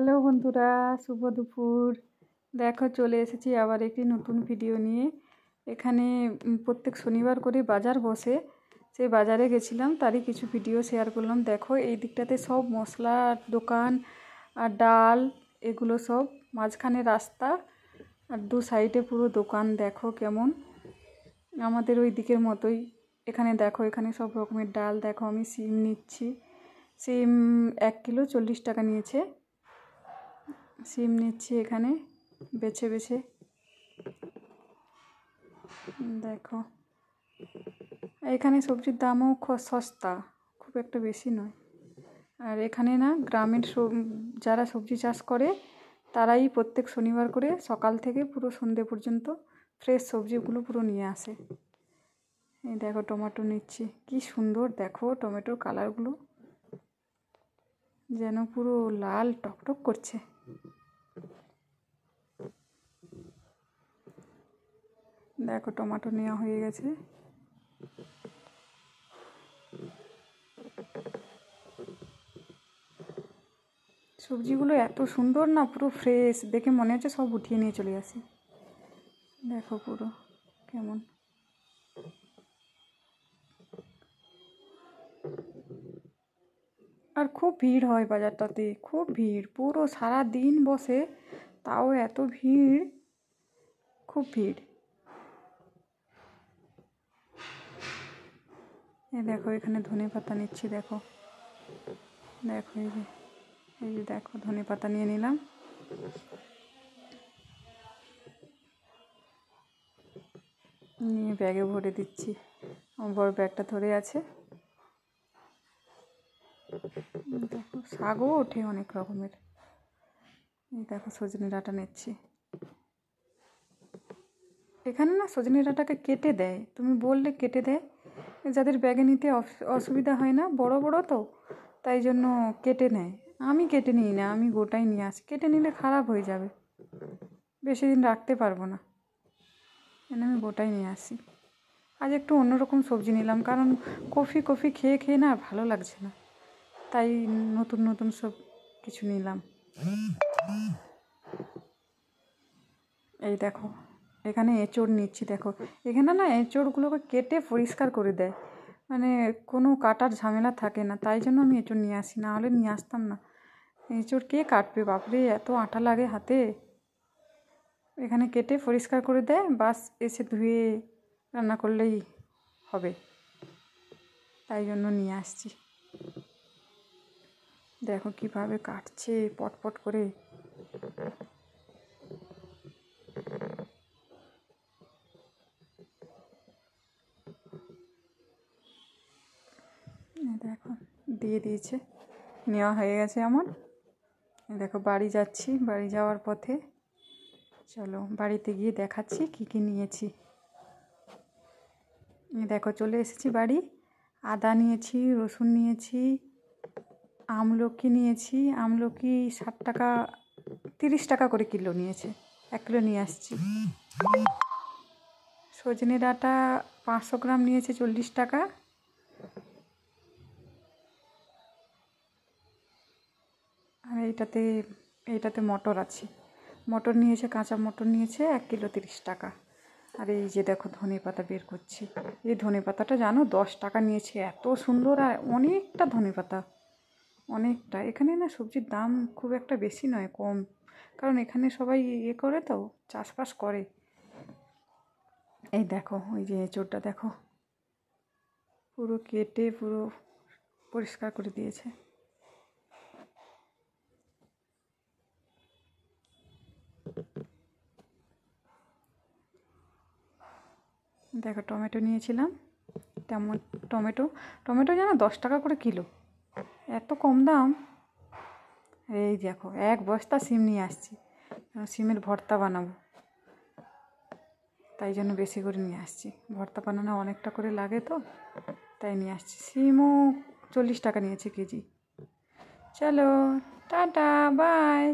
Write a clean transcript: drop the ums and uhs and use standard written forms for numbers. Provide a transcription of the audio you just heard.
Hello বন্ধুরা, শুভ দুপুর। দেখো চলে এসেছি আবার একটি নতুন ভিডিও নিয়ে। এখানে প্রত্যেক শনিবার করে বাজার বসে, সেই বাজারে গেছিলাম, তারই কিছু ভিডিও শেয়ার করলাম। দেখো এই দিকটাতে সব মশলার দোকান আর ডাল, এগুলো সব মাঝখানে রাস্তা আর দু সাইডে পুরো দোকান। দেখো কেমন আমাদের ওই দিকের মতোই। এখানে দেখো, এখানে সব রকমের ডাল। দেখো আমি সিম নিচ্ছি, সিম 1 কিলো 40 টাকা নিয়েছে। সিম নিচ্ছি এখানে বেছে বেছে। দেখো এখানে সবজির দামও সস্তা, খুব একটা বেশি নয়। আর এখানে না গ্রামের যারা সবজি চাষ করে তারাই প্রত্যেক শনিবার করে সকাল থেকে পুরো সন্ধে পর্যন্ত ফ্রেশ সবজিগুলো পুরো নিয়ে আসে। এই দেখো টমেটো নিচ্ছি, কি সুন্দর দেখো টমেটোর কালারগুলো, যেন পুরো লাল টকটক করছে। দেখো টমেটো নেওয়া হয়ে গেছে। সবজিগুলো এত সুন্দর না, পুরো ফ্রেশ, দেখে মনে হচ্ছে সব উঠিয়ে নিয়ে চলে আসি। দেখো পুরো কেমন। আর খুব ভিড় হয় বাজারটাতে, খুব ভিড়, পুরো সারা দিন বসে, তাও এত ভিড়, খুব ভিড়। দেখো এখানে ধনে পাতা নিচ্ছি। দেখো দেখো এই যে দেখো ধনে পাতা নিয়ে নিলাম। নিয়ে ব্যাগে ভরে দিচ্ছি, আমার বড় ব্যাগটা ধরে আছে। দেখো শাকও ওঠে অনেক রকমের। এই দেখো সজনে ডাঁটা নিচ্ছি। এখানে না সজনে ডাঁটাকে কেটে দেয়, তুমি বললে কেটে দেয়। যাদের ব্যাগে নিতে অসুবিধা হয় না, বড় বড় তো, তাই জন্য কেটে নেয়। আমি কেটে নিই না, আমি গোটাই নিয়ে আসি। কেটে নিলে খারাপ হয়ে যাবে, বেশি দিন রাখতে পারবো না, আমি গোটাই নিয়ে আসি। আজ একটু অন্যরকম সবজি নিলাম, কারণ কফি কফি খেয়ে খেয়ে না ভালো লাগছে না, তাই নতুন নতুন সব কিছু নিলাম। এই দেখো এখানে এঁচড় নিচ্ছি। দেখো এখানে না এঁচড়গুলোকে কেটে পরিষ্কার করে দেয়, মানে কোনো কাটার ঝামেলা থাকে না, তাই জন্য আমি এঁচড় নিয়ে আসি, না হলে নিয়ে আসতাম না। এঁচড় কে কাটবে, বাপরে এত আঠা লাগে হাতে। এখানে কেটে পরিষ্কার করে দেয়, বাস এসে ধুয়ে রান্না করলেই হবে, তাই জন্য নিয়ে আসছি। দেখো কিভাবে কাটছে পটপট করে। দেখো দিয়ে দিয়েছে, নেওয়া হয়ে গেছে আমার। দেখো বাড়ি যাচ্ছি, বাড়ি যাওয়ার পথে, চলো বাড়িতে গিয়ে দেখাচ্ছি কি কি নিয়েছি। দেখো চলে এসেছি বাড়ি। আদা নিয়েছি, রসুন নিয়েছি, আমলকি নিয়েছি। আমলকি 60 টাকা 30 টাকা করে কিলো নিয়েছে, 1 কিলো নিয়ে আসছি। সজনে ডাঁটা 500 গ্রাম নিয়েছে 40 টাকা। আর এইটাতে মটর আছে, মটর নিয়েছে, কাঁচা মটর নিয়েছে 1 কিলো 30 টাকা। আর এই যে দেখো ধনে পাতা বের করছি। এই ধনে পাতাটা জানো 10 টাকা নিয়েছে, এত সুন্দর, আর অনেকটা ধনে পাতা, অনেকটা। এখানে না সবজির দাম খুব একটা বেশি নয়, কম, কারণ এখানে সবাই করে তো, চাষবাস করে। এই দেখো ওই যে এঁচোড়টা দেখো, পুরো কেটে পুরো পরিষ্কার করে দিয়েছে। দেখো টমেটো নিয়েছিলাম, টমেটো যেন 10 টাকা করে কিলো, এত কম দাম। এই দেখো 1 বস্তা সিম নিয়ে আসছি, সিমের ভর্তা বানাবো, তাই জন্য বেশি করে নিয়ে আসছি। ভর্তা বানানো অনেকটা করে লাগে তো, তাই নিয়ে আসছি। সিমও 40 টাকা নিয়েছে কেজি। চলো টাটা, বাই।